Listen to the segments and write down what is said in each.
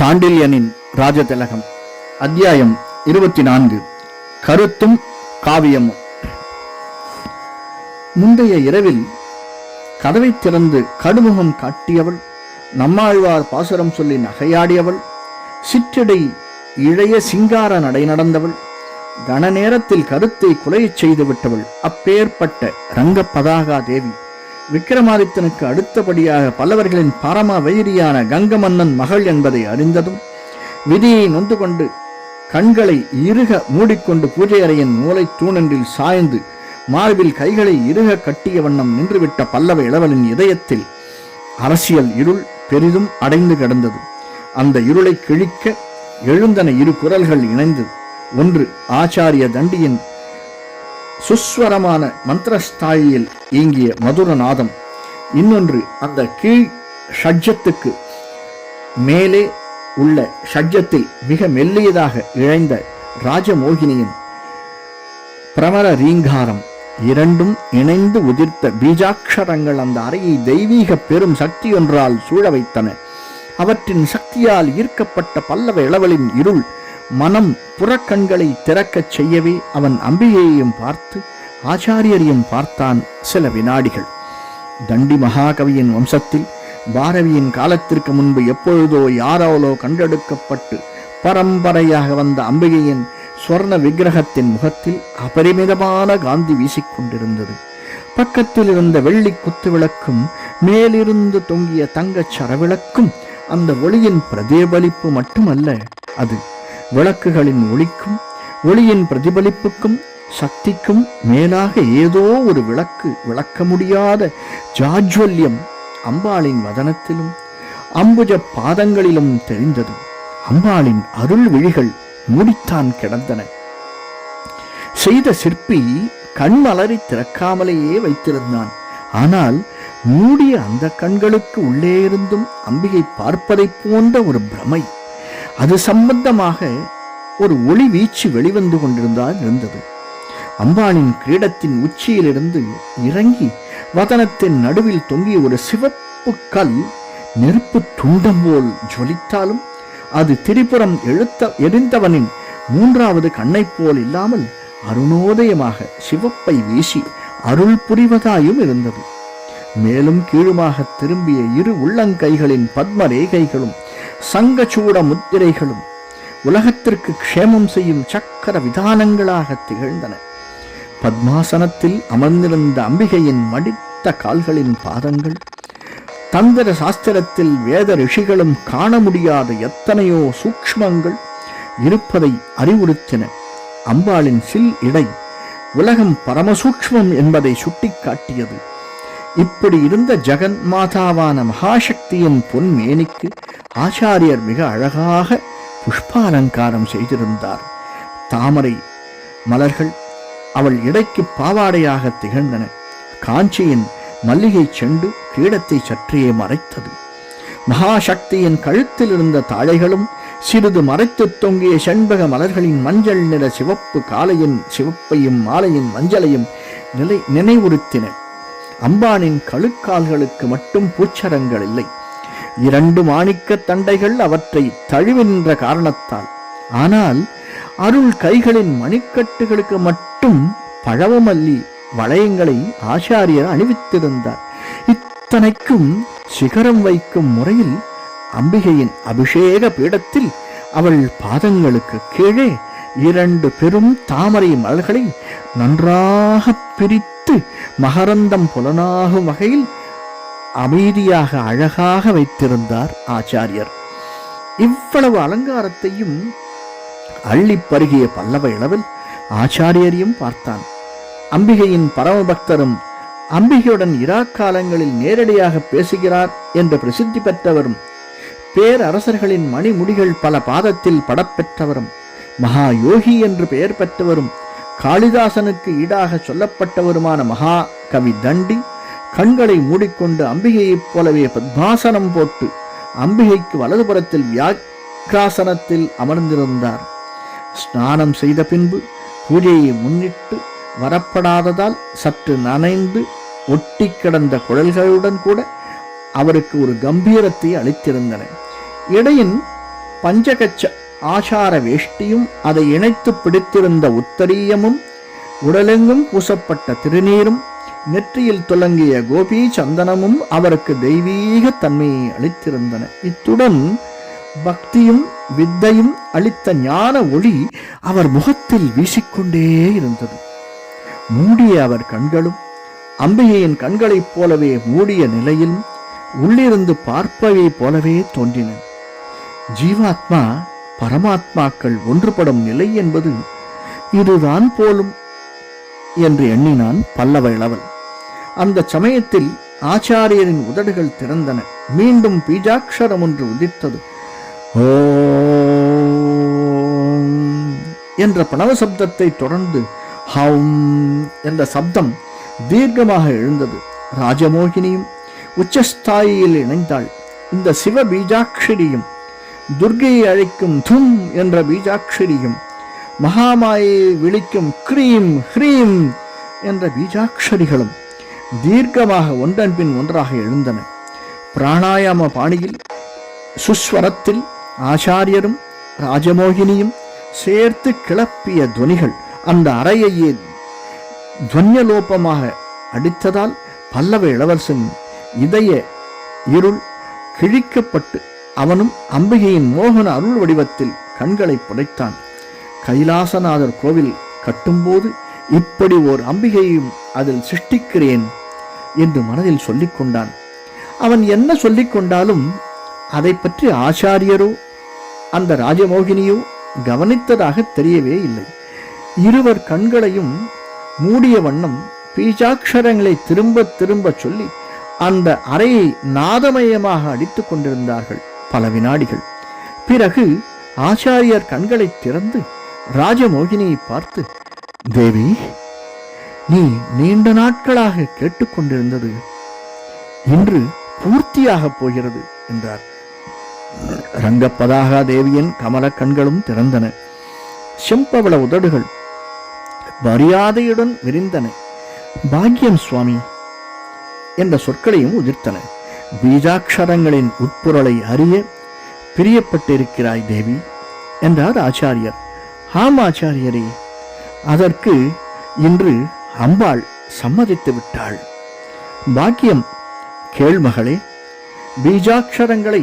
சாண்டில்யனின் ராஜதிலகம். அத்தியாயம் 24. கருத்தும் காவியமும். முந்தைய இரவில் கதவை திறந்து கடுமுகம் காட்டியவள், நம்மாழ்வார் பாசுரம் சொல்லி நகையாடியவள், சிற்றடை இழைய சிங்கார நடை நடந்தவள், கன நேரத்தில் கருத்தை குலையச் செய்து விட்டவள். அப்பேற்பட்ட ரங்கபதாகா தேவி விக்கிரமாதித்தனுக்கு அடுத்தபடியாக பல்லவர்களின் பரம வைரியான கங்க மன்னன் மகள் என்பதை அறிந்ததும் விதியை நொந்து கொண்டு கண்களை இறுக மூடிக்கொண்டு பூஜை அறையின் மூலை தூணொன்றில் சாய்ந்து மார்பில் கைகளை இறுக கட்டிய வண்ணம் நின்றுவிட்ட பல்லவ இளவலின் இதயத்தில் அரசியல் இருள் பெரிதும் அடைந்து கிடந்தது. அந்த இருளை கிழிக்க எழுந்தன இரு குரல்கள் இணைந்து. ஒன்று ஆச்சாரிய தண்டியின் சுஸ்வரமான மந்திரஸ்தாயியில் இயங்கிய மதுரநாதம், இன்னொன்று அந்த கீழ் ஷட்ஜத்துக்கு மேலே உள்ள ஷட்ஜத்தில் மிக மெல்லியதாக இழைந்த ராஜமோகினியின் பிரமர ரீங்காரம். இரண்டும் இணைந்து உதிர்த்த பீஜாட்சரங்கள் அந்த அறையை தெய்வீக பெரும் சக்தியொன்றால் சூழ வைத்தன. அவற்றின் சக்தியால் ஈர்க்கப்பட்ட பல்லவ இளவலின் இருள் மனம் புறக்கண்களை திறக்கச் செய்யவே அவன் அம்பிகையையும் பார்த்து ஆச்சாரியரையும் பார்த்தான் சில வினாடிகள். தண்டி மகாகவியின் வம்சத்தில் பாரவியின் காலத்திற்கு முன்பு எப்பொழுதோ யாராலோ கண்டெடுக்கப்பட்டு பரம்பரையாக வந்த அம்பிகையின் ஸ்வர்ண விக்கிரகத்தின் முகத்தில் அபரிமிதமான காந்தி வீசிக்கொண்டிருந்தது. பக்கத்தில் இருந்த வெள்ளி குத்து விளக்கும் மேலிருந்து தொங்கிய தங்கச் சரவிளக்கும் அந்த ஒளியின் பிரதிபலிப்பு மட்டுமல்ல, அது விளக்குகளின் ஒளிக்கும் ஒளியின் பிரதிபலிப்புக்கும் சக்திக்கும் மேலாக ஏதோ ஒரு விளக்க முடியாத ஜாஜ்வல்யம் அம்பாளின் வதனத்திலும் அம்புஜ பாதங்களிலும் தெரிந்தது. அம்பாளின் அருள் விழிகள் மூடித்தான் கிடந்தன. செய்த சிற்பி கண்மலரை திறக்காமலேயே வைத்திருந்தான். ஆனால் மூடிய அந்த கண்களுக்கு உள்ளே இருந்தும் அம்பிகை பார்ப்பதை போன்ற ஒரு பிரமை, அது சம்பந்தமாக ஒரு ஒளி வீச்சு வெளிவந்து கொண்டிருந்தால் இருந்தது. அம்பாளின் கிரீடத்தின் உச்சியிலிருந்து இறங்கி வதனத்தின் நடுவில் தொங்கிய ஒரு சிவப்பு கல் நெருப்பு துண்டம் போல் ஜொலித்தாலும் அது திரிபுரம் எரிந்தவனின் மூன்றாவது கண்ணை போல் இல்லாமல் அருணோதயமாக சிவப்பை வீசி அருள் புரிவதாயும் இருந்தது. மேலும் கீழுமாக திரும்பிய இரு உள்ளங்கைகளின் பத்ம ரேகைகளும் சங்கச்சூட முத்திரைகளும் உலகத்திற்கு க்ஷேமம் செய்யும் சக்கர விதானங்களாக திகழ்ந்தன. பத்மாசனத்தில் அமர்ந்திருந்த அம்பிகையின் மடித்த கால்களின் பாதங்கள் தந்திர சாஸ்திரத்தில் வேத ரிஷிகளும் காண முடியாத எத்தனையோ சூக்ஷ்மங்கள் இருப்பதை அறிவுறுத்தின. அம்பாளின் சில் இடை உலகம் பரமசூக்ஷ்மம் என்பதை சுட்டிக்காட்டியது. இப்படி இருந்த ஜெகன் மாதாவான மகாசக்தியின் பொன் மேனிக்கு ஆச்சாரியர் மிக அழகாக புஷ்பாலங்காரம் செய்திருந்தார். தாமரை மலர்கள் அவள் இடைக்கு பாவாடையாக திகழ்ந்தன. காஞ்சியின் மல்லிகை செண்டு கிரீடத்தை சற்றே மறைத்தது. மகாசக்தியின் கழுத்தில் இருந்த தாழைகளும் சிறிது மறைத்து தொங்கிய செண்பக மலர்களின் மஞ்சள் நிற சிவப்பு காலையின் சிவப்பையும் மாலையின் மஞ்சளையும் நினைவுறுத்தின. அம்பானின் கழுக்கால்களுக்கு மட்டும் பூச்சரங்கள் இல்லை. 2 மாணிக்க தண்டைகள் அவற்றை தழுவின்ற காரணத்தால். ஆனால் அருள் கைகளின் மணிக்கட்டுகளுக்கு மட்டும் பழவமல்லி வளையங்களை ஆச்சாரியர் அணிவித்திருந்தார். இத்தனைக்கும் சிகரம் வைக்கும் முறையில் அம்பிகையின் அபிஷேக பீடத்தில் அவள் பாதங்களுக்கு கீழே 2 பெரும் தாமரை மலர்களை நன்றாக பிரித்து மகரந்தம் புலனாகும் வகையில் அமைதியாக அழகாக வைத்திருந்தார் ஆச்சாரியர். இவ்வளவு அலங்காரத்தையும் அள்ளி பருகிய பல்லவ இளவல் ஆச்சாரியரையும் பார்த்தான். அம்பிகையின் பரமபக்தரும் அம்பிகையுடன் இராக்காலங்களில் நேரடியாக பேசுகிறார் என்று பிரசித்தி பெற்றவரும் பேரரசர்களின் மணிமுடிகள் பல பாதத்தில் படப்பெற்றவரும் மகா யோகி என்று பெயர் பெற்றவரும் காளிதாசனுக்கு ஈடாக சொல்லப்பட்டவருமான மகா கவி தண்டி கண்களை மூடிக்கொண்டு அம்பிகையைப் போலவே பத்மாசனம் போட்டு அம்பிகைக்கு வலதுபுறத்தில் வியாக்கிராசனத்தில் அமர்ந்திருந்தார். ஸ்நானம் செய்த பின்பு பூஜையை முன்னிட்டு வரப்படாததால் சற்று நனைந்து ஒட்டி கிடந்த குழல்களுடன் கூட அவருக்கு ஒரு கம்பீரத்தை அளித்திருந்தன. இடையின் பஞ்சகச்ச ஆசார வேஷ்டியும் அதை இணைத்து பிடித்திருந்த உத்தரீயமும் உடலெங்கும் பூசப்பட்ட திருநீரும் நெற்றியில் துலங்கிய கோபி சந்தனமும் அவருக்கு தெய்வீக தன்மையை அளித்திருந்தன. இத்துடன் பக்தியும் வித்தையும் அளித்த ஞான ஒளி அவர் முகத்தில் வீசிக்கொண்டே இருந்தது. மூடிய அவர் கண்களும் அம்பிகையின் கண்களைப் போலவே மூடிய நிலையில் உள்ளிருந்து பார்ப்பவை போலவே தோன்றின. ஜீவாத்மா பரமாத்மாக்கள் ஒன்றுபடும் நிலை என்பது இதுதான் போலும் என்று எண்ணினான் பல்லவ இளவல். அந்த சமயத்தில் ஆச்சாரியரின் உதடுகள் திறந்தன. மீண்டும் பீஜாட்சரம் ஒன்று உதித்தது. ஓம் என்ற பிரணவ சப்தத்தை தொடர்ந்து ஹம் என்ற சப்தம் தீர்க்கமாக எழுந்தது. ராஜமோகினியும் உச்சஸ்தாயியில் இணைந்தாள். இந்த சிவ பீஜாட்சரியும் துர்கையை அழைக்கும் தும் என்ற பீஜாட்சரியும் மகாமாயை விழிக்கும் க்ரீம் ஹ்ரீம் என்ற பீஜாட்சரிகளும் தீர்க்கமாக ஒன்றன் பின் ஒன்றாக எழுந்தன. பிராணாயாம பாணியில் சுஸ்வரத்தில் ஆச்சாரியரும் ராஜமோகினியும் சேர்த்து கிளப்பிய துவனிகள் அந்த அறையையே துவன்யலோபமாக அடித்ததால் பல்லவ இளவரசன் இதய இருள் கிழிக்கப்பட்டு அவனும் அம்பிகையின் மோகன அருள் வடிவத்தில் கண்களை புடைத்தான். கைலாசநாதர் கோவில் கட்டும்போது இப்படி ஓர் அம்பிகையும் அதில் சிருஷ்டிக்கிறேன் என்று மனதில் சொல்லிக் கொண்டான். அவன் என்ன சொல்லிக் கொண்டாலும் அதை பற்றி ஆச்சாரியரோ அந்த ராஜமோகினியோ கவனித்ததாக தெரியவே இல்லை. இருவர் கண்களையும் மூடிய வண்ணம் பீஜாட்சரங்களை திரும்ப திரும்ப சொல்லி அந்த அறையை நாதமயமாக அடித்துக் கொண்டிருந்தார்கள் பல வினாடிகள். பிறகு ஆச்சாரியர் கண்களை திறந்து ராஜமோகினியை பார்த்து, தேவி, நீ நீண்ட நாட்களாக கேட்டுக்கொண்டிருந்தது இன்று பூர்த்தியாக போகிறது என்றார். ரங்கப்பதாகா தேவியின் கமல கண்களும் திறந்தன. செம்பவள உதடுகள் மரியாதையுடன் விரிந்தன. பாக்யம் சுவாமி என்ற சொற்களையும் உதிர்த்தன. பீஜாட்சரங்களின் உட்பொருளை அறிய பிரியப்பட்டிருக்கிறாய் தேவி என்றார் ஆச்சாரியர். ஆம் ஆச்சாரியரே, அதற்கு இன்று அம்பாள் சம்மதித்து விட்டாள். பாக்கியம், கேள்மகளே, பீஜாட்சரங்களை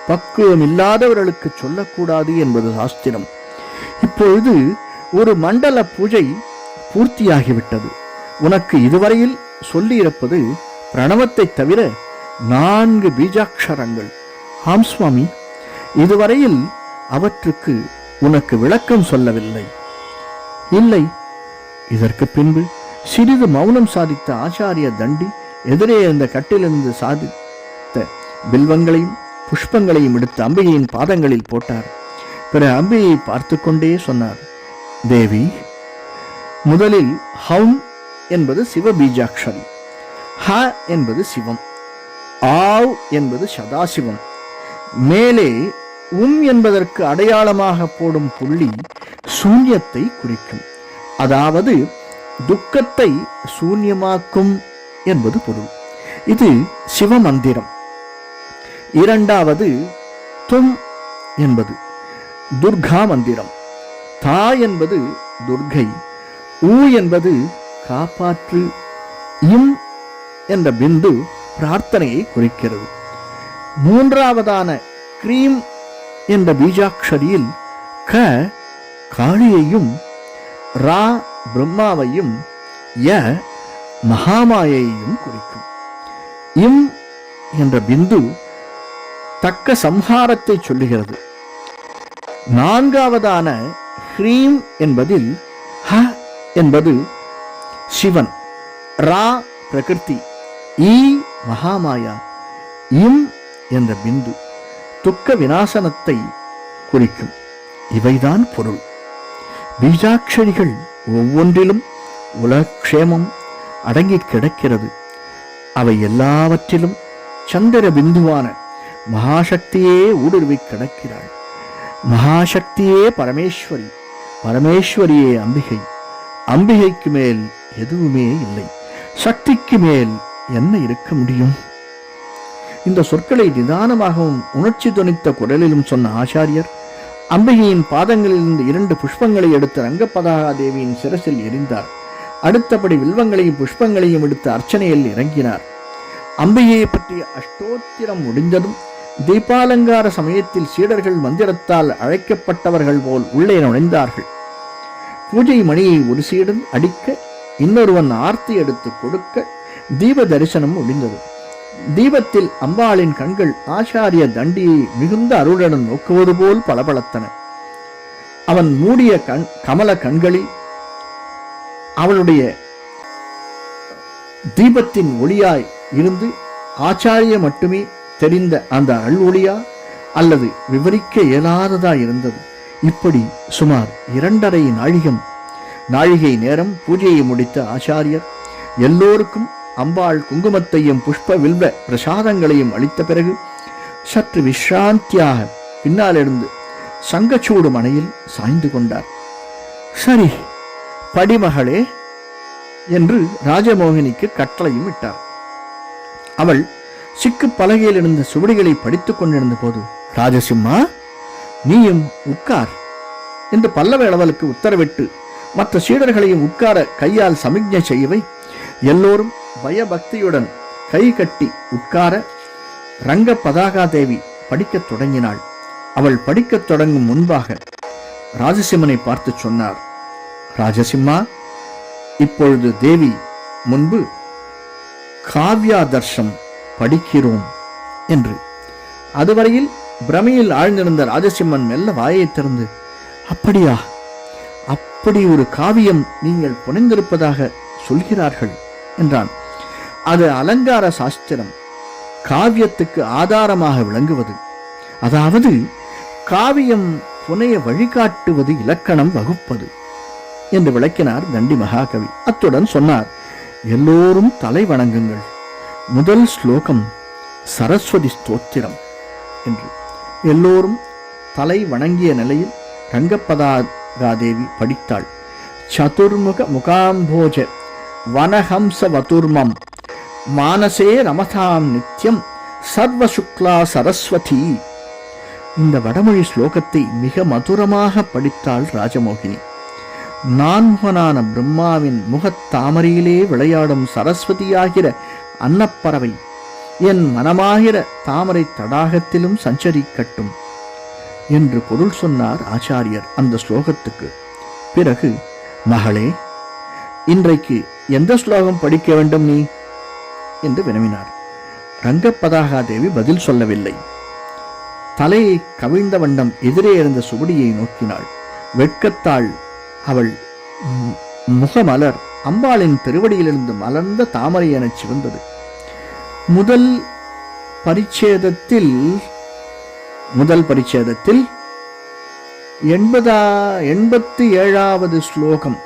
பக்குவமில்லாதவர்களுக்கு சொல்லக்கூடாது என்பது சாஸ்திரம். இப்பொழுது ஒரு மண்டல பூஜை பூர்த்தியாகிவிட்டது. உனக்கு இதுவரையில் சொல்லியிருப்பது பிரணவத்தை தவிர 4 பீஜாட்சரங்கள். ஆம் சுவாமி, இதுவரையில் அவற்றுக்கு உனக்கு விளக்கம் சொல்லவில்லை. இல்லை. இதற்கு பின்பு சிறிது மௌனம் சாதித்த ஆச்சாரிய தண்டி எதிரே இருந்த கட்டிலிருந்து சாதித்த பில்வங்களையும் புஷ்பங்களையும் எடுத்து அம்பிகையின் பாதங்களில் போட்டார். பிறகு அம்பிகையை பார்த்து கொண்டே சொன்னார், தேவி, முதலில் ஹம் என்பது சிவ பீஜாட்சரி, ஹ என்பது சிவம், ஆவ் என்பது சதாசிவம். மேலே என்பதற்கு அடையாளமாக போடும் புள்ளி சூன்யத்தை குறிக்கும். அதாவது துக்கத்தை சூன்யமாக்கும் என்பது பொருள். இது சிவமந்திரம். இரண்டாவது தும் என்பது துர்கா மந்திரம். தா என்பது துர்கை. ஊ என்பது காப்பாற்று. இம் என்ற பிந்து பிரார்த்தனையை குறிக்கிறது. மூன்றாவதான கிரீம் என்ற பீஜாட்சரியில் க காளியையும், ரா பிரம்மாவையும், ய மகாமாயையும் குறிக்கும். இம் என்ற பிந்து தக்க சம்ஹாரத்தை சொல்லுகிறது. நான்காவதான ஹ்ரீம் என்பதில் ஹ என்பது சிவன், ரா பிரகிருதி, ஈ மகாமாயா, இம் என்ற பிந்து துக்க விநாசனத்தை குறிக்கும். இவைதான் பொருள். பீஜாட்சரிகள் ஒவ்வொன்றிலும் உலகக்ஷேமம் அடங்கி கிடக்கிறது. அவை எல்லாவற்றிலும் சந்திர பிந்துவான மகாசக்தியே ஊடுருவி கிடக்கிறாள். மகாசக்தியே பரமேஸ்வரி, பரமேஸ்வரியே அம்பிகை. அம்பிகைக்கு மேல் எதுவுமே இல்லை. சக்திக்கு மேல் என்ன இருக்க முடியும்? இந்த சொற்களை நிதானமாகவும் உணர்ச்சி துணித்த குரலிலும் சொன்ன ஆச்சாரியர் அம்பிகையின் பாதங்களிலிருந்து 2 புஷ்பங்களை எடுத்து ரங்கபதாகா தேவியின் சிரசில் எறிந்தார். அடுத்தபடி வில்வங்களையும் புஷ்பங்களையும் எடுத்து அர்ச்சனையில் இறங்கினார். அம்பிகையை பற்றிய அஷ்டோத்திரம் முடிந்ததும் தீபாலங்கார சமயத்தில் சீடர்கள் மந்திரத்தால் அழைக்கப்பட்டவர்கள் போல் உள்ளே நுழைந்தார்கள். பூஜை மணியை ஒரு சீடன் அடிக்க, இன்னொருவன் ஆர்த்தி எடுத்து கொடுக்க தீப தரிசனம் முடிந்தது. தீபத்தில் அம்பாளின் கண்கள் ஆச்சாரிய தண்டியை மிகுந்த அருளுடன் நோக்குவது போல் பளபளத்தன. அவன் மூடிய கமல கண்களில் அவளுடைய தீபத்தின் ஒளியாய் இருந்து ஆச்சாரிய மட்டுமே தெரிந்த அந்த அருள் ஒளியா அல்லது விவரிக்க இயலாததா இருந்தது. இப்படி சுமார் 2.5 நாழிகை நேரம் பூஜையை முடித்த ஆச்சாரியர் எல்லோருக்கும் அம்பாள் குங்குமத்தையும் புஷ்ப வில்வ பிரசாதங்களையும் அளித்த பிறகு சற்று விஸ்ராந்தியாக பின்னாலிருந்து சங்கச்சூடு மனையில் சாய்ந்து கொண்டார். சரி, படிமகளே என்று ராஜமோகினிக்கு கட்டளையும் இட்டார். அவள் சிக்கு பலகையில் இருந்த சுவடிகளை படித்துக் கொண்டிருந்த போது, ராஜசிம்மா, நீயும் உட்கார் என்று பல்லவேளவலுக்கு உத்தரவிட்டு மற்ற சீடர்களையும் உட்கார கையால் சமிக்ஞை செய்யவை எல்லோரும் பயபக்தியுடன் கை கட்டி உட்கார ரங்க பதாகா தேவி படிக்கத் தொடங்கினாள். அவள் படிக்கத் தொடங்கும் முன்பாக ராஜசிம்மனை பார்த்து சொன்னார், ராஜசிம்மா, இப்பொழுது தேவி முன்பு காவ்யாதர்ஷம் படிக்கிறோம் என்று. அதுவரையில் பிரமையில் ஆழ்ந்திருந்த ராஜசிம்மன் மெல்ல வாயை திறந்து, அப்படியா, அப்படி ஒரு காவியம் நீங்கள் புனைந்திருப்பதாக சொல்கிறார்கள் என்றான். அது அலங்கார சாஸ்திரம், காவியத்துக்கு ஆதாரமாக விளங்குவது. அதாவது காவியம் புனைய வழிகாட்டுவது, இலக்கணம் வகுப்பது என்று விளக்கினார் தண்டி மகாகவி. அத்துடன் சொன்னார், எல்லோரும் தலை வணங்குங்கள். முதல் ஸ்லோகம் சரஸ்வதி ஸ்தோத்திரம் என்று. எல்லோரும் தலை வணங்கிய நிலையில் ரங்கபதாகாதேவி படித்தாள். சதுர்முக முகாம்போஜ வனஹம்ச வதுர்மம் மானசே ரமதாம் நித்யம் சர்வசுக்லா சரஸ்வதி. இந்த வடமொழி ஸ்லோகத்தை மிக மதுரமாக படித்தாள் ராஜமோகினி. நான்முகனான பிரம்மாவின் முகத்தாமரையிலே விளையாடும் சரஸ்வதியாகிற அன்னப்பறவை என் மனமாகிற தாமரை தடாகத்திலும் சஞ்சரிக்கட்டும் என்று பொருள் சொன்னார் ஆச்சாரியர் அந்த ஸ்லோகத்துக்கு. பிறகு, மகளே, இன்றைக்கு எந்த ஸ்லோகம் படிக்க வேண்டும் நீ என்று வினவினார். ரங்கபதாகா தேவி பதில் சொல்லவில்லை. தலையை கவிழ்ந்த வண்ணம் எதிரே இருந்த சுவடியை நோக்கினாள். வெட்கத்தாள் அவள் முகமலர் அம்பாளின் திருவடியிலிருந்து மலர்ந்த தாமரை என சிவந்தது. முதல் பரிச்சேதத்தில் 87வது ஸ்லோகம்.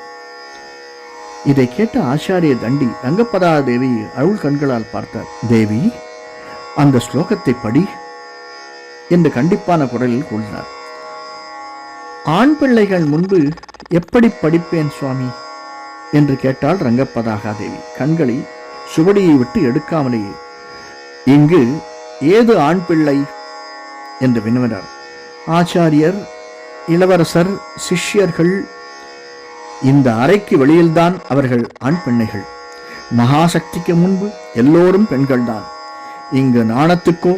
இதை கேட்ட ஆச்சாரிய தண்டி ரங்கபதா தேவி அருள் கண்களால் பார்த்தார். தேவி, அந்த ஸ்லோகத்தை படி என்று கண்டிப்பான குரலில் கூறினார். ஆண் பிள்ளைகள் முன்பு எப்படி படிப்பேன் சுவாமி என்று கேட்டாள் ரங்கபதாகா தேவி கண்களை சுவடியை விட்டு எடுக்காமலேயே. இங்கு ஏது ஆண் பிள்ளை என்று வினவினார். ஆச்சாரியர், இளவரசர், சிஷ்யர்கள். இந்த அறைக்கு வெளியில்தான் அவர்கள் ஆண் பிள்ளைகள். மகாசக்திக்கு முன்பு எல்லோரும் பெண்கள்தான். இங்கு நாணத்துக்கோ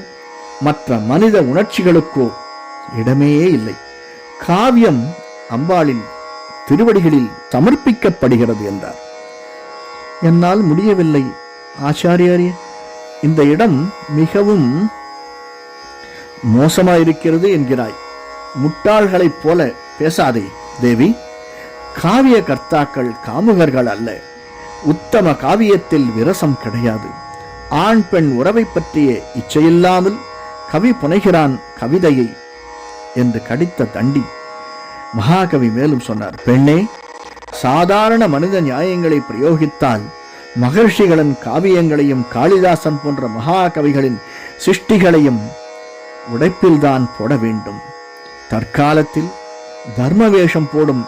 மற்ற மனித உணர்ச்சிகளுக்கோ இடமே இல்லை. காவியம் அம்பாளின் திருவடிகளில் சமர்ப்பிக்கப்படுகிறது என்றார். என்னால் முடியவில்லை ஆச்சாரியரே, இந்த இடம் மிகவும் மோசமாயிருக்கிறது என்கிறாய். முட்டாள்களைப் போல பேசாதே தேவி. காவிய கர்த்தாக்கள் காமுகர்கள் அல்ல. உத்தம காவியத்தில் விரசம் கிடையாது. ஆண் பெண் உறவை பற்றிய இச்சையில்லாமல் கவி புனைகிறான் கவிதையை என்று கடித்த தண்டி மகாகவி மேலும் சொன்னார். பெண்ணே, சாதாரண மனித நியாயங்களை பிரயோகித்தால் மகர்ஷிகளின் காவியங்களையும் காளிதாசன் போன்ற மகாகவிகளின் சிருஷ்டிகளையும் உடைப்பில்தான் போட வேண்டும். தற்காலத்தில் தர்ம வேஷம் போடும்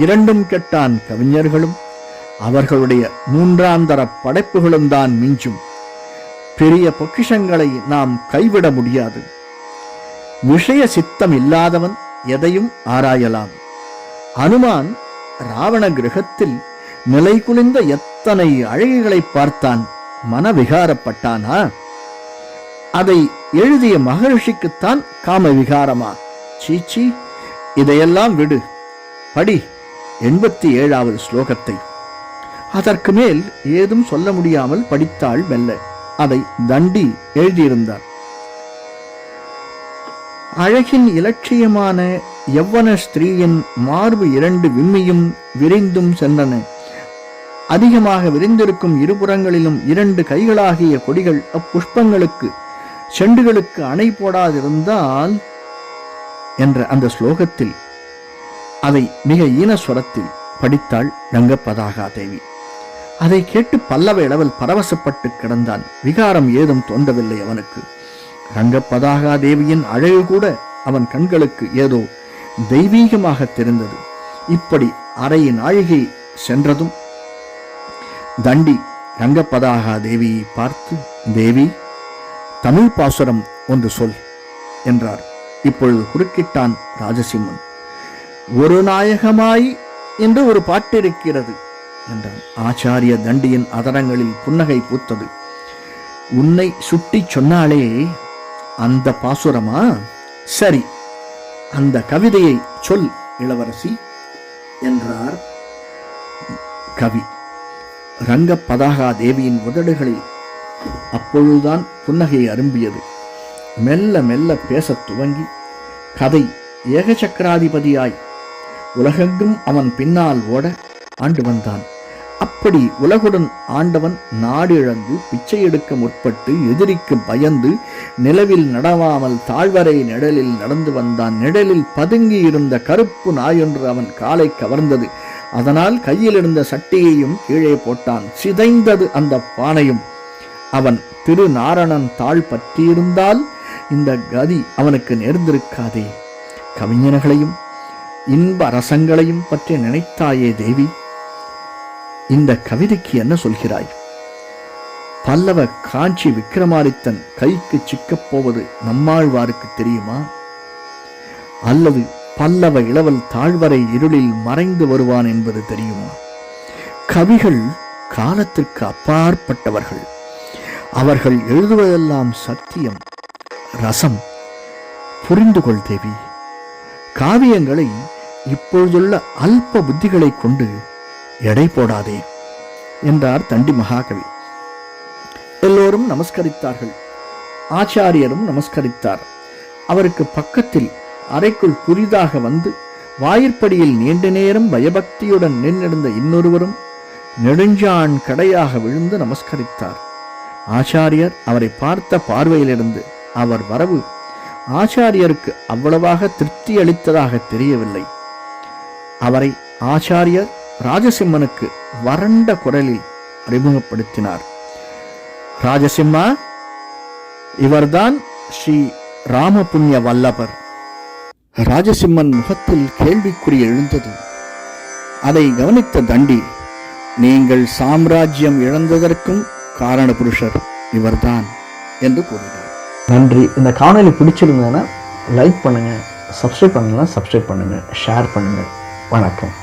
2 கெட்டான் கவிஞர்களும் அவர்களுடைய 3ஆம் தர படைப்புகளும் தான் மிஞ்சும். பெரிய பொக்கிஷங்களை நாம் கைவிட முடியாது. விஷய சித்தம் இல்லாதவன் எதையும் ஆராயலாம். அனுமான் ராவண கிரகத்தில் நிலை குலைந்த எத்தனை அழகுகளை பார்த்தான், மனவிகாரப்பட்டானா? அதை எழுதிய மகரிஷிக்குத்தான் காம விகாரமா? சீச்சி, இதையெல்லாம் விடு, படி 87வது ஸ்லோகத்தை. அதற்கு மேல் ஏதும் சொல்ல முடியாமல் படித்தாள் மெல்ல. அதை தண்டி எழுதியிருந்தார். அழகின் இலட்சியமான யவ்வன ஸ்திரீயின் மார்பு 2 விம்மியும் விரிந்தும் சென்றன. அதிகமாக விரிந்திருக்கும் இருபுறங்களிலும் 2 கைகளாகிய கொடிகள் அப்புஷ்பங்களுக்கு செண்டுகளுக்கு அணை போடாதிருந்தால் என்ற அந்த ஸ்லோகத்தில் அதை மிக ஈனஸ்வரத்தில் படித்தாள் ரங்கபதாகா தேவி. அதை கேட்டு பல்லவ இளவல் பரவசப்பட்டு கிடந்தான். விகாரம் ஏதும் தோன்றவில்லை அவனுக்கு. ரங்கபதாகா தேவியின் அழகு கூட அவன் கண்களுக்கு ஏதோ தெய்வீகமாக தெரிந்தது. இப்படி அரை நாழிகை சென்றதும் தண்டி ரங்கபதாகா தேவியை பார்த்து, தேவி, தமிழ் பாசுரம் ஒன்று சொல் என்றார். இப்பொழுது குறுக்கிட்டான் ராஜசிம்மன். ஒரு நாயகமாய் என்று ஒரு பாட்டிருக்கிறது என்றான். ஆச்சாரிய தண்டியின் அதரங்களில் புன்னகை பூத்தது. உன்னை சுட்டி சொன்னாலே அந்த பாசுரமா? சரி, அந்த கவிதையை சொல் இளவரசி என்றார் கவி. ரங்கபதாகா தேவியின் உதடுகளில் அப்பொழுதுதான் புன்னகை அரும்பியது. மெல்ல மெல்ல பேசத் துவங்கி கதை ஏகசக்கராதிபதியாய் உலகெங்கும் அவன் பின்னால் ஓட ஆண்டு வந்தான். அப்படி உலகுடன் ஆண்டவன் நாடு இழந்து பிச்சை எடுக்க முற்பட்டு எதிரிக்கு பயந்து நிலவில் நடவாமல் தாழ்வரை நிழலில் நடந்து வந்தான். நிழலில் பதுங்கி இருந்த கருப்பு நாயொன்று அவன் காலை கவர்ந்தது. அதனால் கையில் இருந்த சட்டியையும் கீழே போட்டான். சிதைந்தது அந்த பானையும். அவன் திருநாரணன் தாழ் பற்றியிருந்தால் இந்த கதி அவனுக்கு நேர்ந்திருக்காதே. கவிஞர்களையும் இன்ப ரசங்களையும் பற்றி நினைத்தாயே தேவி, இந்த கவிதைக்கு என்ன சொல்கிறாய்? பல்லவ காஞ்சி விக்ரமாதித்தன் கைக்கு சிக்கப் போவது நம்மாழ்வாருக்கு தெரியுமா? அல்லது பல்லவ இளவல் தாழ்வரை இருளில் மறைந்து வருவான் என்பது தெரியுமா? கவிகள் காலத்திற்கு அப்பாற்பட்டவர்கள். அவர்கள் எழுதுவதெல்லாம் சத்தியம், ரசம். புரிந்து கொள் தேவி. காவியங்களை இப்பொழுதுள்ள அல்ப புத்திகளை கொண்டு எடை போடாதே என்றார் தண்டி மகாகவி. எல்லோரும் நமஸ்கரித்தார்கள். ஆச்சாரியரும் நமஸ்கரித்தார். அவருக்கு பக்கத்தில் அறைக்குள் புதிதாக வந்து வாயிற்படியில் நீண்ட நேரம் பயபக்தியுடன் நின்றிருந்த இன்னொருவரும் நெடுஞ்சான் கடையாக விழுந்து நமஸ்கரித்தார். ஆச்சாரியர் அவரை பார்த்த பார்வையிலிருந்து அவர் வரவு ஆச்சாரியருக்கு அவ்வளவாக திருப்தி அளித்ததாக தெரியவில்லை. அவரை ஆச்சாரியர் ராஜசிம்மனுக்கு வறண்ட குரலில் அறிமுகப்படுத்தினார். ராஜசிம்மா, இவர்தான் ஸ்ரீ ராமபுண்ணிய வல்லபர். ராஜசிம்மன் முகத்தில் கேள்விக்குறி எழுந்தது. அதை கவனித்த தண்டி, நீங்கள் சாம்ராஜ்யம் இழந்ததற்கும் காரண புருஷர் இவர்தான் என்று கூறினார். நன்றி. இந்த காணொலி பிடிச்சிருந்ததுன்னா லைக் பண்ணுங்கள், சப்ஸ்கிரைப் பண்ணலாம் சப்ஸ்கிரைப் பண்ணுங்கள், ஷேர் பண்ணுங்கள். வணக்கம்.